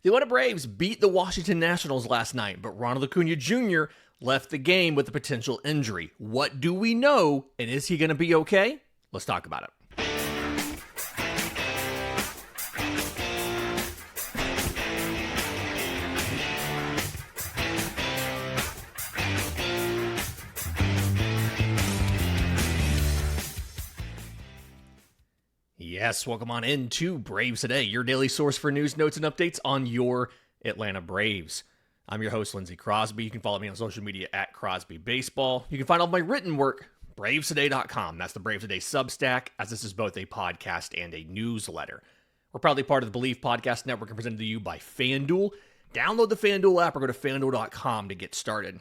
The Atlanta Braves beat the Washington Nationals last night, but Ronald Acuña Jr. left the game with a potential injury. What do we know, and is he going to be okay? Let's talk about it. Yes, welcome on into Braves Today, your daily source for news, notes, and updates on your Atlanta Braves. I'm your host, Lindsay Crosby. You can follow me on social media at Crosby Baseball. You can find all my written work, bravestoday.com. That's the Braves Today Substack, as this is both a podcast and a newsletter. We're proudly part of the Believe Podcast Network and presented to you by FanDuel. Download the FanDuel app or go to FanDuel.com to get started.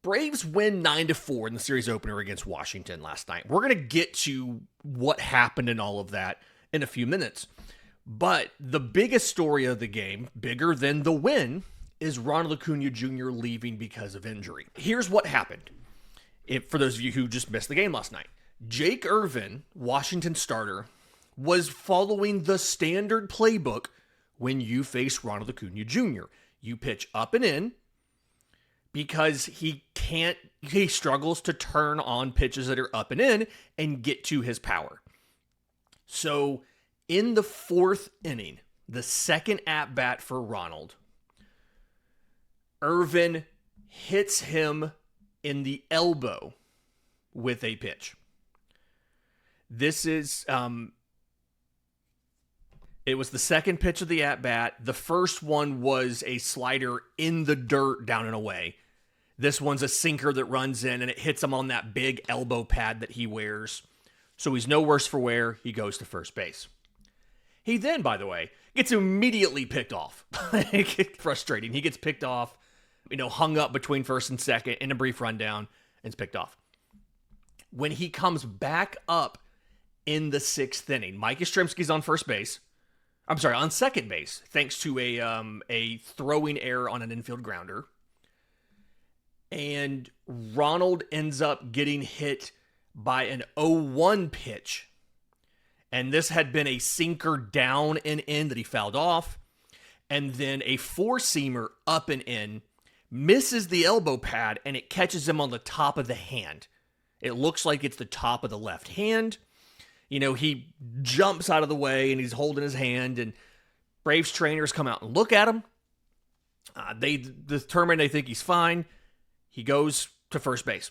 Braves win 9-4 in the series opener against Washington last night. We're going to get to what happened and all of that in a few minutes. But the biggest story of the game, bigger than the win, is Ronald Acuña Jr. leaving because of injury. Here's what happened, for those of you who just missed the game last night. Jake Irvin, Washington starter, was following the standard playbook when you face Ronald Acuña Jr. You pitch up and in, because he struggles to turn on pitches that are up and in and get to his power. So in the fourth inning, the second at bat for Ronald, Irvin hits him in the elbow with a pitch. This is, it was the second pitch of the at bat. The first one was a slider in the dirt down and away. This one's a sinker that runs in and it hits him on that big elbow pad that he wears. So he's no worse for wear. He goes to first base. He then, by the way, gets immediately picked off. Frustrating. He gets picked off, hung up between first and second in a brief rundown and is picked off. When he comes back up in the sixth inning, Mike Yastrzemski's on on second base, thanks to a throwing error on an infield grounder. And Ronald ends up getting hit by an 0-1 pitch. And this had been a sinker down and in that he fouled off. And then a four-seamer up and in, misses the elbow pad, and it catches him on the top of the hand. It looks like it's the top of the left hand. He jumps out of the way, and he's holding his hand, and Braves trainers come out and look at him. They determine they think he's fine. He goes to first base.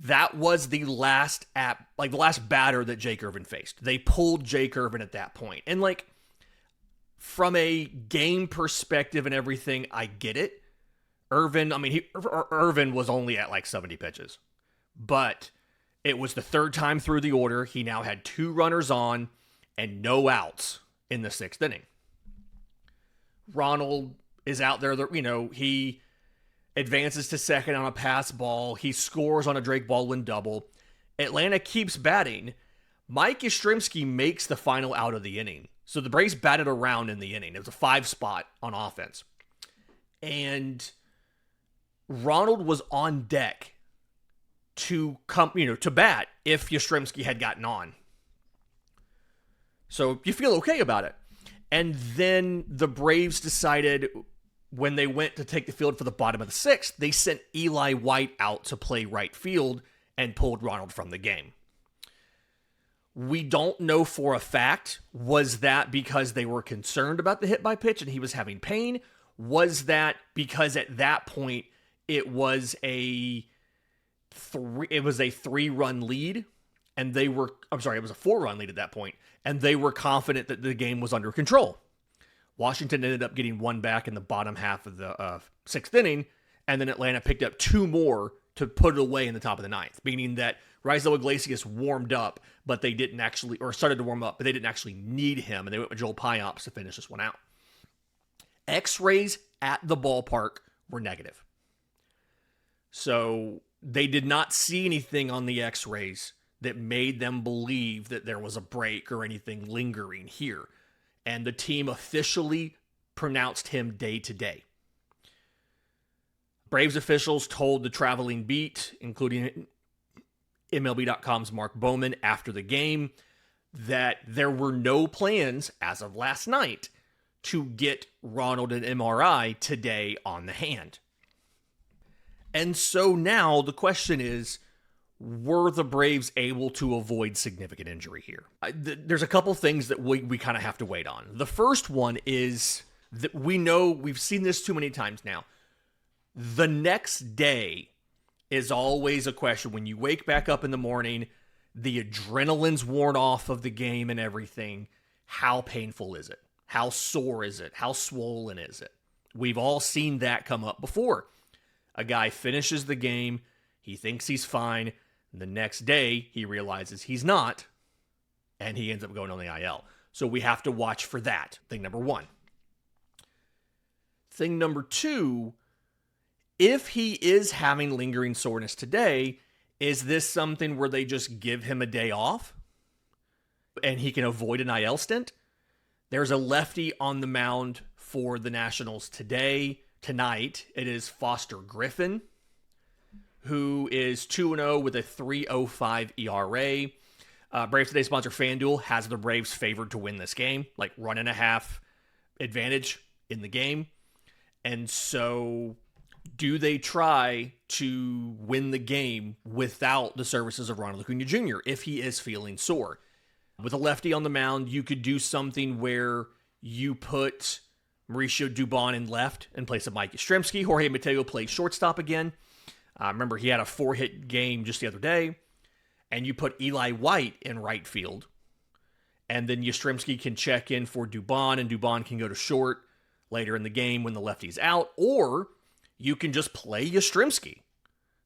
That was the last batter that Jake Irvin faced. They pulled Jake Irvin at that point. And from a game perspective and everything, I get it. Irvin was only at 70 pitches. But it was the third time through the order. He now had 2 runners on and no outs in the sixth inning. Ronald is out there. He advances to second on a pass ball. He scores on a Drake Baldwin double. Atlanta keeps batting. Mike Yastrzemski makes the final out of the inning. So the Braves batted around in the inning. It was a 5 spot on offense. And Ronald was on deck to bat if Yastrzemski had gotten on. So you feel okay about it. And then the Braves decided, when they went to take the field for the bottom of the sixth, they sent Eli White out to play right field and pulled Ronald from the game. We don't know for a fact, was that because they were concerned about the hit by pitch and he was having pain? Was that because at that point it was a 3-run lead and it was a 4-run lead at that point, and they were confident that the game was under control? Washington ended up getting 1 back in the bottom half of the sixth inning, and then Atlanta picked up 2 more to put it away in the top of the ninth, meaning that Raisel Iglesias warmed up, but they didn't actually, or started to warm up, but they didn't actually need him, and they went with Joel Payamps to finish this one out. X-rays at the ballpark were negative. So they did not see anything on the X-rays that made them believe that there was a break or anything lingering here. And the team officially pronounced him day-to-day. Braves officials told the traveling beat, including MLB.com's Mark Bowman, after the game, that there were no plans, as of last night, to get Ronald an MRI today on the hand. And so now the question is, were the Braves able to avoid significant injury here? There's a couple things that we kind of have to wait on. The first one is that we know, we've seen this too many times now. The next day is always a question. When you wake back up in the morning, the adrenaline's worn off of the game and everything. How painful is it? How sore is it? How swollen is it? We've all seen that come up before. A guy finishes the game, he thinks he's fine. The next day, he realizes he's not, and he ends up going on the IL. So we have to watch for that. Thing number one. Thing number two, if he is having lingering soreness today, is this something where they just give him a day off and he can avoid an IL stint? There's a lefty on the mound for the Nationals tonight. It is Foster Griffin, who is 2-0 with a 3.05 ERA. Braves Today sponsor FanDuel has the Braves favored to win this game, like 1.5 advantage in the game. And so do they try to win the game without the services of Ronald Acuña Jr. if he is feeling sore? With a lefty on the mound, you could do something where you put Mauricio Dubon in left in place of Mike Yastrzemski. Jorge Mateo plays shortstop again. Remember, he had a 4-hit game just the other day. And you put Eli White in right field. And then Yastrzemski can check in for Dubon, and Dubon can go to short later in the game when the lefty's out. Or you can just play Yastrzemski.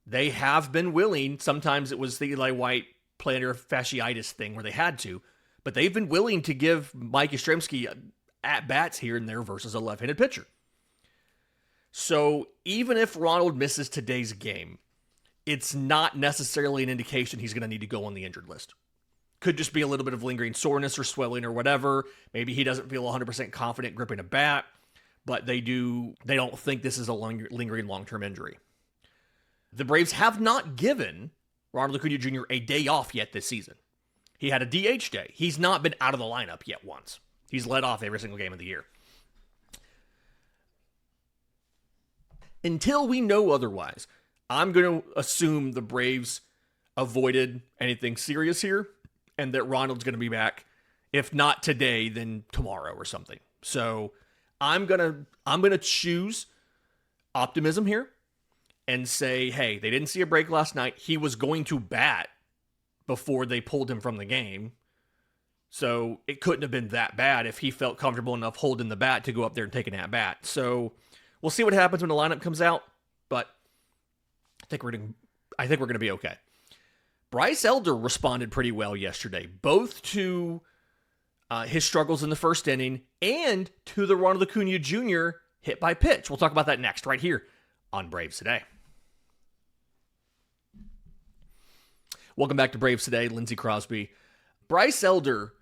They have been willing. Sometimes it was the Eli White plantar fasciitis thing where they had to. But they've been willing to give Mike Yastrzemski at-bats here and there versus a left-handed pitcher. So even if Ronald misses today's game, it's not necessarily an indication he's going to need to go on the injured list. Could just be a little bit of lingering soreness or swelling or whatever. Maybe he doesn't feel 100% confident gripping a bat, but they don't think this is a lingering long-term injury. The Braves have not given Ronald Acuña Jr. a day off yet this season. He had a DH day. He's not been out of the lineup yet once. He's led off every single game of the year. Until we know otherwise, I'm going to assume the Braves avoided anything serious here and that Ronald's going to be back. If not today, then tomorrow or something. So I'm going to choose optimism here and say, hey, they didn't see a break last night. He was going to bat before they pulled him from the game. So it couldn't have been that bad if he felt comfortable enough holding the bat to go up there and take an at-bat. So we'll see what happens when the lineup comes out, but I think we're going to be okay. Bryce Elder responded pretty well yesterday, both to his struggles in the first inning and to the Ronald Acuña Jr. hit by pitch. We'll talk about that next, right here on Braves Today. Welcome back to Braves Today. Lindsay Crosby. Bryce Elder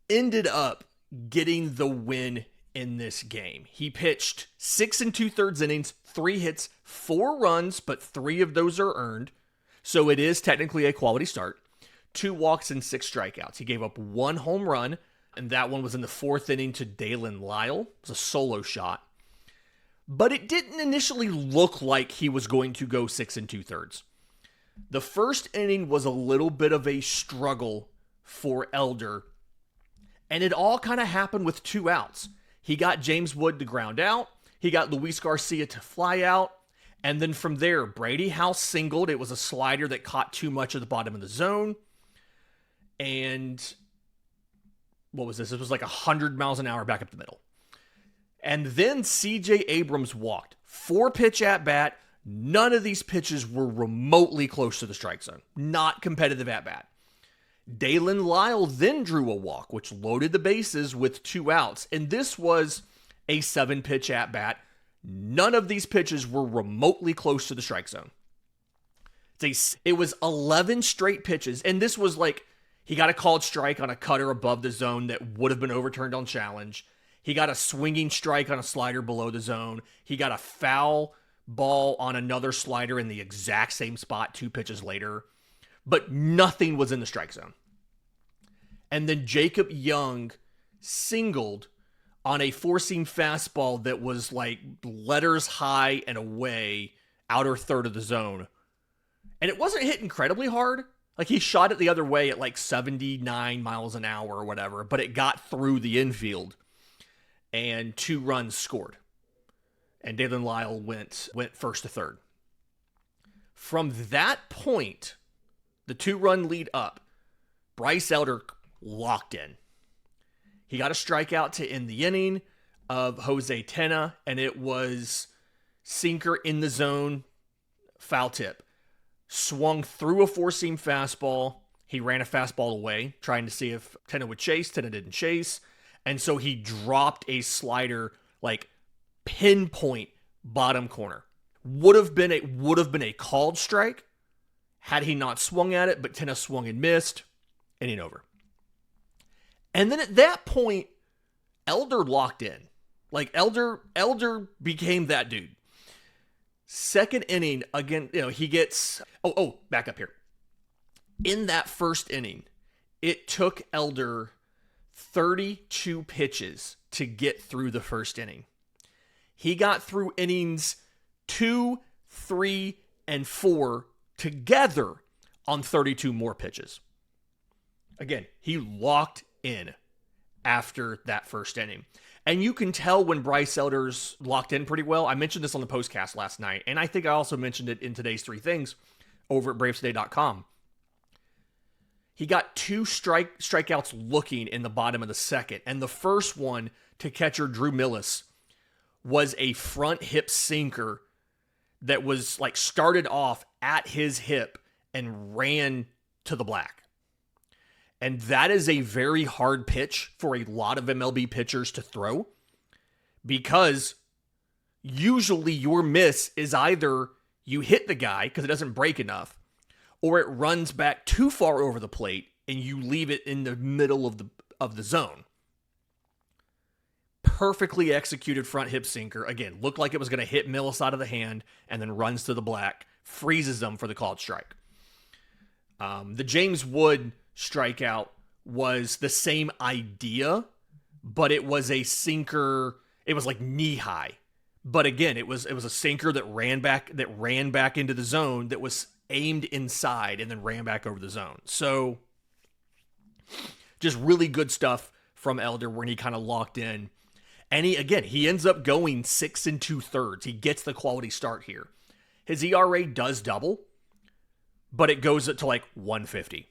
ended up getting the win in this game. He pitched 6 2/3 innings, 3 hits, 4 runs, but 3 of those are earned. So it is technically a quality start. 2 walks and 6 strikeouts. He gave up 1 home run, and that one was in the 4th inning to Dalen Lyle. It was a solo shot. But it didn't initially look like he was going to go 6 2/3. The first inning was a little bit of a struggle for Elder, and it all kind of happened with 2 outs. He got James Wood to ground out. He got Luis Garcia to fly out. And then from there, Brady House singled. It was a slider that caught too much at the bottom of the zone. And what was this? It was like 100 miles an hour back up the middle. And then C.J. Abrams walked. 4-pitch at-bat. None of these pitches were remotely close to the strike zone. Not competitive at-bat. Dalen Lyle then drew a walk, which loaded the bases with 2 outs. And this was a 7-pitch at-bat. None of these pitches were remotely close to the strike zone. It was 11 straight pitches. And this was like, he got a called strike on a cutter above the zone that would have been overturned on challenge. He got a swinging strike on a slider below the zone. He got a foul ball on another slider in the exact same spot 2 pitches later. But nothing was in the strike zone. And then Jacob Young singled on a four-seam fastball that was like letters high and away, outer third of the zone. And it wasn't hit incredibly hard. Like, he shot it the other way at like 79 miles an hour or whatever, but it got through the infield, and 2 runs scored. And Dalen Lyle went first to third. From that point, the 2-run lead up, Bryce Elder locked in. He got a strikeout to end the inning of Jose Tena, and it was sinker in the zone, foul tip. Swung through a four-seam fastball. He ran a fastball away, trying to see if Tena would chase. Tena didn't chase. And so he dropped a slider, like pinpoint bottom corner. Would have been a called strike had he not swung at it, but Tena swung and missed. Inning over. And then at that point, Elder locked in. Like, Elder became that dude. Second inning, again, he gets... back up here. In that first inning, it took Elder 32 pitches to get through the first inning. He got through innings 2, 3, and 4 together on 32 more pitches. Again, he locked in after that first inning. And you can tell when Bryce Elder's locked in pretty well. I mentioned this on the postcast last night, and I think I also mentioned it in today's 3 Things over at bravestoday.com. He got 2 strikeouts looking in the bottom of the second, and the first one to catcher Drew Millis was a front hip sinker that was like started off at his hip and ran to the black. And that is a very hard pitch for a lot of MLB pitchers to throw, because usually your miss is either you hit the guy because it doesn't break enough, or it runs back too far over the plate and you leave it in the middle of the zone. Perfectly executed front hip sinker. Again, looked like it was going to hit Millis out of the hand and then runs to the black, freezes them for the called strike. The James Wood strikeout was the same idea, but it was a sinker. It was like knee high, but again, it was a sinker that ran back into the zone, that was aimed inside and then ran back over the zone. So just really good stuff from Elder when he kind of locked in. And he ends up going 6 2/3. He gets the quality start here. His ERA does double, but it goes to like 150.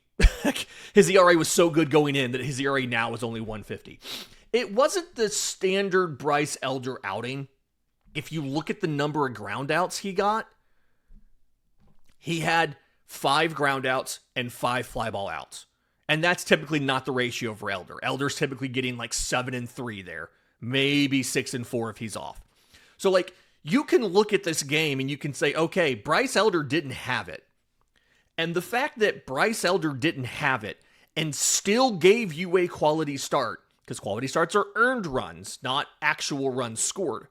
His ERA was so good going in that his ERA now is only 150. It wasn't the standard Bryce Elder outing. If you look at the number of groundouts he got, he had 5 groundouts and 5 fly ball outs. And that's typically not the ratio for Elder. Elder's typically getting like 7 3 there. Maybe 6 4 if he's off. So like, you can look at this game and you can say, okay, Bryce Elder didn't have it. And the fact that Bryce Elder didn't have it and still gave you a quality start, because quality starts are earned runs, not actual runs scored.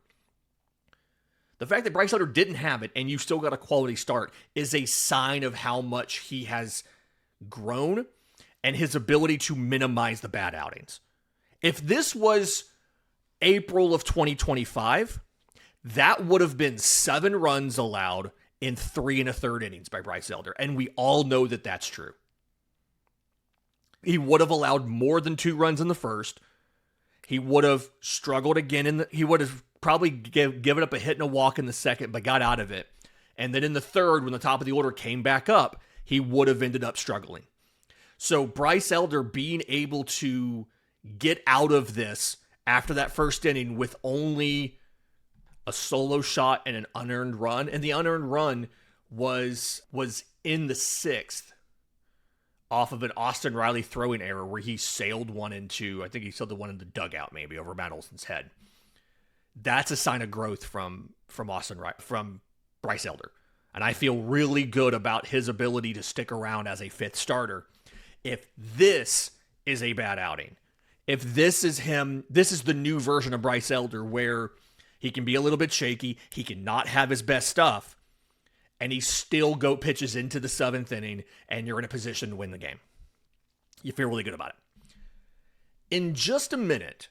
The fact that Bryce Elder didn't have it and you still got a quality start is a sign of how much he has grown and his ability to minimize the bad outings. If this was April of 2025, that would have been 7 runs allowed in 3 1/3 innings by Bryce Elder. And we all know that that's true. He would have allowed more than 2 runs in the first. He would have struggled again he would have probably given up a hit and a walk in the second, but got out of it. And then in the third, when the top of the order came back up, he would have ended up struggling. So Bryce Elder being able to get out of this after that first inning with only a solo shot and an unearned run, and the unearned run was in the 6th off of an Austin Riley throwing error where he sailed one into, I think he sailed the one in the dugout maybe over Matt Olson's head. That's a sign of growth from Bryce Elder. And I feel really good about his ability to stick around as a 5th starter. If this is a bad outing, if this is him, this is the new version of Bryce Elder where he can be a little bit shaky, he can not have his best stuff, and he still pitches into the 7th inning, and you're in a position to win the game. You feel really good about it. In just a minute,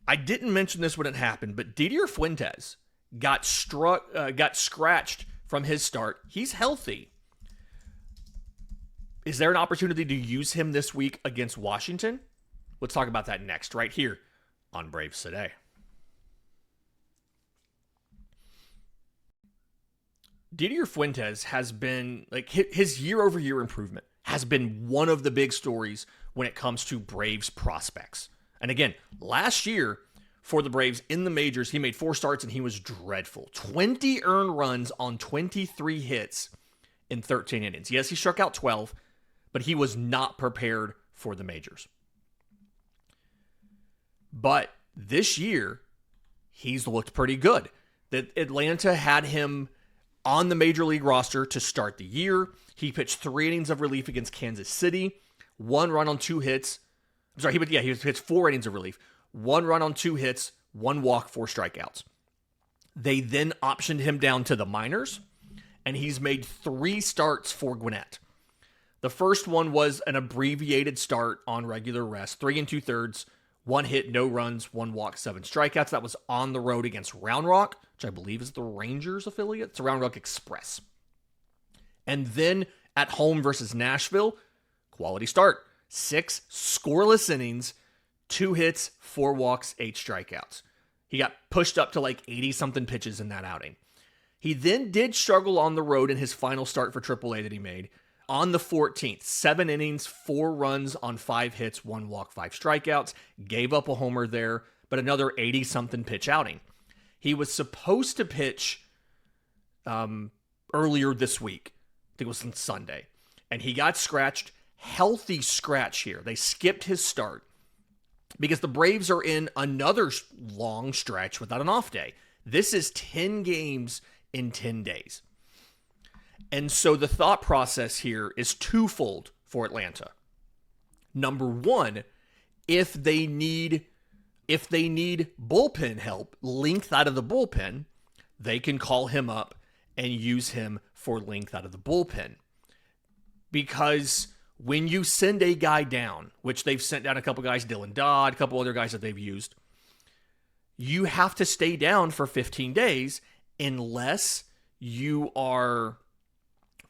I didn't mention this when it happened, but Didier Fuentes got scratched from his start. He's healthy. Is there an opportunity to use him this week against Washington? Let's talk about that next, right here on Braves Today. Didier Fuentes has been, like, his year-over-year improvement has been one of the big stories when it comes to Braves prospects. And again, last year for the Braves in the majors, he made 4 starts and he was dreadful. 20 earned runs on 23 hits in 13 innings. Yes, he struck out 12, but he was not prepared for the majors. But this year, he's looked pretty good. That Atlanta had him on the major league roster to start the year. He pitched 3 innings of relief against Kansas City, 1 run on 2 hits. He pitched 4 innings of relief, 1 run on 2 hits, 1 walk, 4 strikeouts. They then optioned him down to the minors, and he's made 3 starts for Gwinnett. The first one was an abbreviated start on regular rest, 3 2/3, 1 hit, no runs, 1 walk, 7 strikeouts. That was on the road against Round Rock, which I believe is the Rangers affiliate. It's a Round Rock Express. And then at home versus Nashville, quality start. 6 scoreless innings, 2 hits, 4 walks, 8 strikeouts. He got pushed up to like 80-something pitches in that outing. He then did struggle on the road in his final start for AAA that he made. On the 14th, 7 innings, 4 runs on 5 hits, 1 walk, 5 strikeouts. Gave up a homer there, but another 80-something pitch outing. He was supposed to pitch earlier this week. I think it was on Sunday. And he got scratched. Healthy scratch here. They skipped his start because the Braves are in another long stretch without an off day. This is 10 games in 10 days. And so the thought process here is twofold for Atlanta. Number one, if they need bullpen help, length out of the bullpen, they can call him up and use him for length out of the bullpen. Because when you send a guy down, which they've sent down a couple guys, Dylan Dodd, a couple other guys that they've used, you have to stay down for 15 days unless you are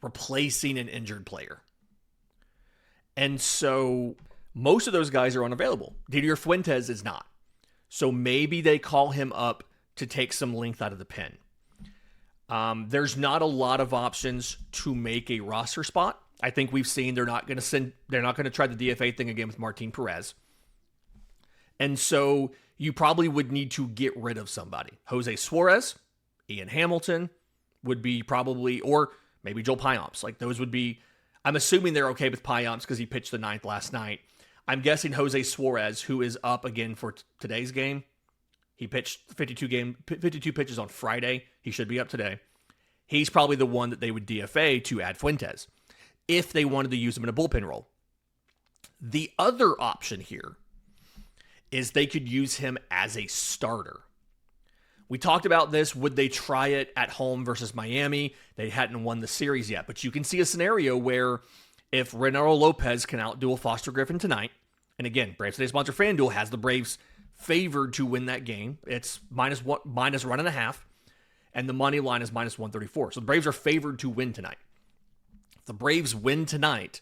replacing an injured player. And so most of those guys are unavailable. Didier Fuentes is not. So maybe they call him up to take some length out of the pen. There's not a lot of options to make a roster spot. I think we've seen they're not going to try the DFA thing again with Martin Perez. And so you probably would need to get rid of somebody. Jose Suarez, Ian Hamilton would be probably, or maybe Joel Payamps. Like those would be, I'm assuming they're okay with Payamps because he pitched the 9th last night. I'm guessing Jose Suarez, who is up again for today's game. He pitched 52 pitches on Friday. He should be up today. He's probably the one that they would DFA to add Fuentes if they wanted to use him in a bullpen role. The other option here is they could use him as a starter. We talked about this. Would they try it at home versus Miami? They hadn't won the series yet, but you can see a scenario where if Reynaldo Lopez can outduel Foster Griffin tonight, and again, Braves Today sponsor FanDuel has the Braves favored to win that game. It's minus 1.5, and the money line is minus 134. So the Braves are favored to win tonight. If the Braves win tonight,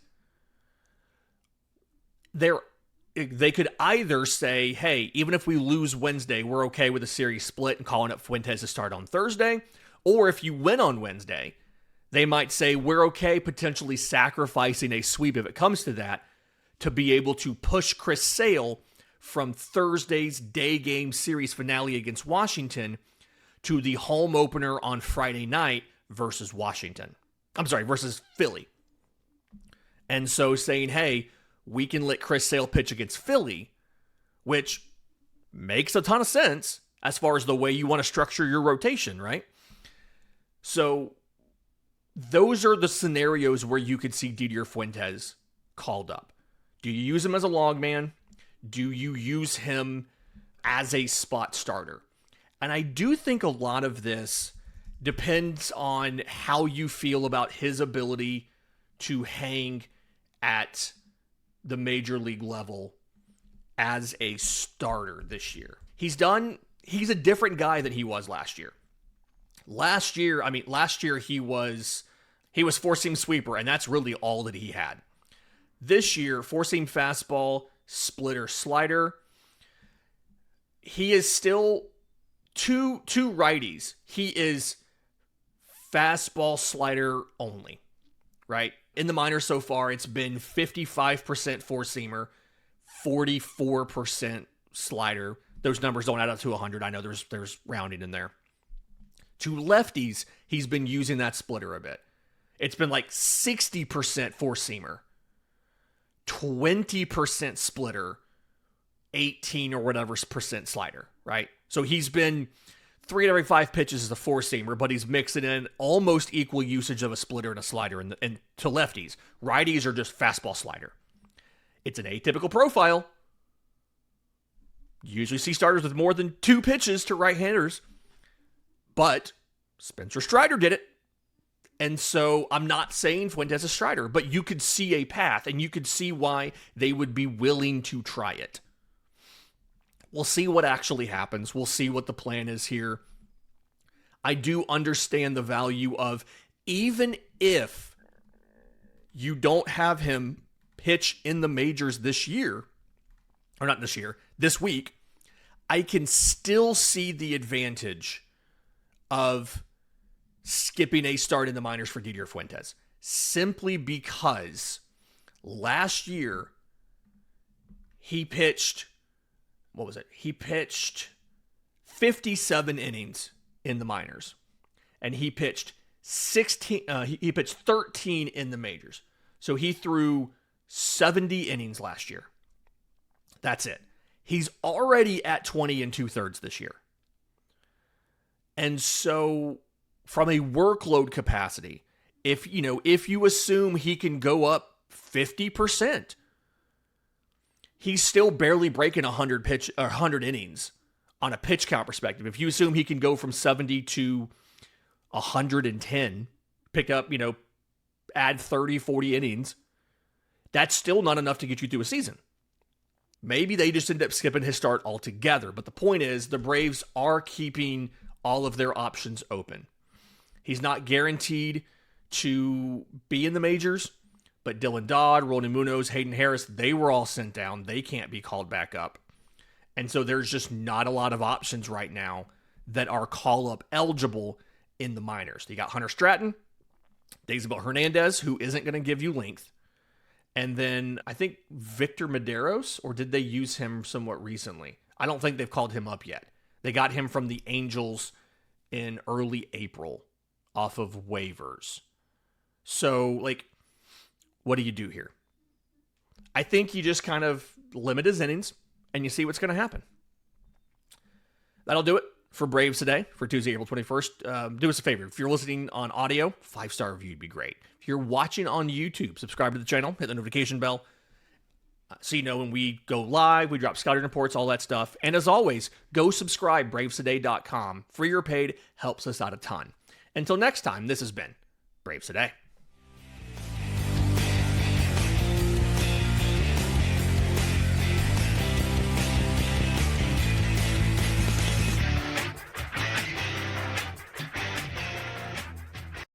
they could either say, hey, even if we lose Wednesday, we're okay with a series split and calling up Fuentes to start on Thursday. Or if you win on Wednesday, they might say, we're okay potentially sacrificing a sweep if it comes to that to be able to push Chris Sale from Thursday's day game series finale against Washington to the home opener on Friday night versus versus Philly. And so saying, hey, we can let Chris Sale pitch against Philly, which makes a ton of sense as far as the way you want to structure your rotation, right? So those are the scenarios where you could see Didier Fuentes called up. Do you use him as a log man? Do you use him as a spot starter? And I do think a lot of this depends on how you feel about his ability to hang at the major league level as a starter this year. He's a different guy than he was last year. Last year he was four-seam sweeper, and that's really all that he had. This year, four-seam fastball, splitter, slider. He is still two righties. He is fastball, slider only, right? In the minors so far, it's been 55% four-seamer, 44% slider. Those numbers don't add up to 100. I know there's rounding in there. To lefties, he's been using that splitter a bit. It's been like 60% four-seamer, 20% splitter, 18 or whatever percent slider, right? So he's been 3 out of every 5 pitches is a four-seamer, but he's mixing in almost equal usage of a splitter and a slider and to lefties. Righties are just fastball slider. It's an atypical profile. You usually see starters with more than 2 pitches to right-handers, but Spencer Strider did it. And so I'm not saying Fuentes is Strider, but you could see a path, and you could see why they would be willing to try it. We'll see what actually happens. We'll see what the plan is here. I do understand the value of, even if you don't have him pitch in the majors this year, or not this year, this week, I can still see the advantage of skipping a start in the minors for Didier Fuentes, simply because last year he pitched, He pitched 57 innings in the minors, and he pitched 13 in the majors. So he threw 70 innings last year. That's it. He's already at 20 2/3 this year. And so from a workload capacity, if you assume he can go up 50%, he's still barely breaking 100 innings on a pitch count perspective. If you assume he can go from 70 to 110, pick up, add 30, 40 innings, that's still not enough to get you through a season. Maybe they just end up skipping his start altogether. But the point is, the Braves are keeping all of their options open. He's not guaranteed to be in the majors, but Dylan Dodd, Roland Munoz, Hayden Harris, they were all sent down. They can't be called back up. And so there's just not a lot of options right now that are call-up eligible in the minors. You got Hunter Stratton, Daisybel Hernandez, who isn't going to give you length. And then I think Victor Medeiros, or did they use him somewhat recently? I don't think they've called him up yet. They got him from the Angels in early April off of waivers. So, what do you do here? I think you just kind of limit his innings and you see what's going to happen. That'll do it for Braves today, for Tuesday, April 21st. Do us a favor. If you're listening on audio, 5-star review would be great. If you're watching on YouTube, subscribe to the channel, hit the notification bell, so you know when we go live, we drop scouting reports, all that stuff. And as always, go subscribe, bravestoday.com. Free or paid, helps us out a ton. Until next time, this has been Braves Today.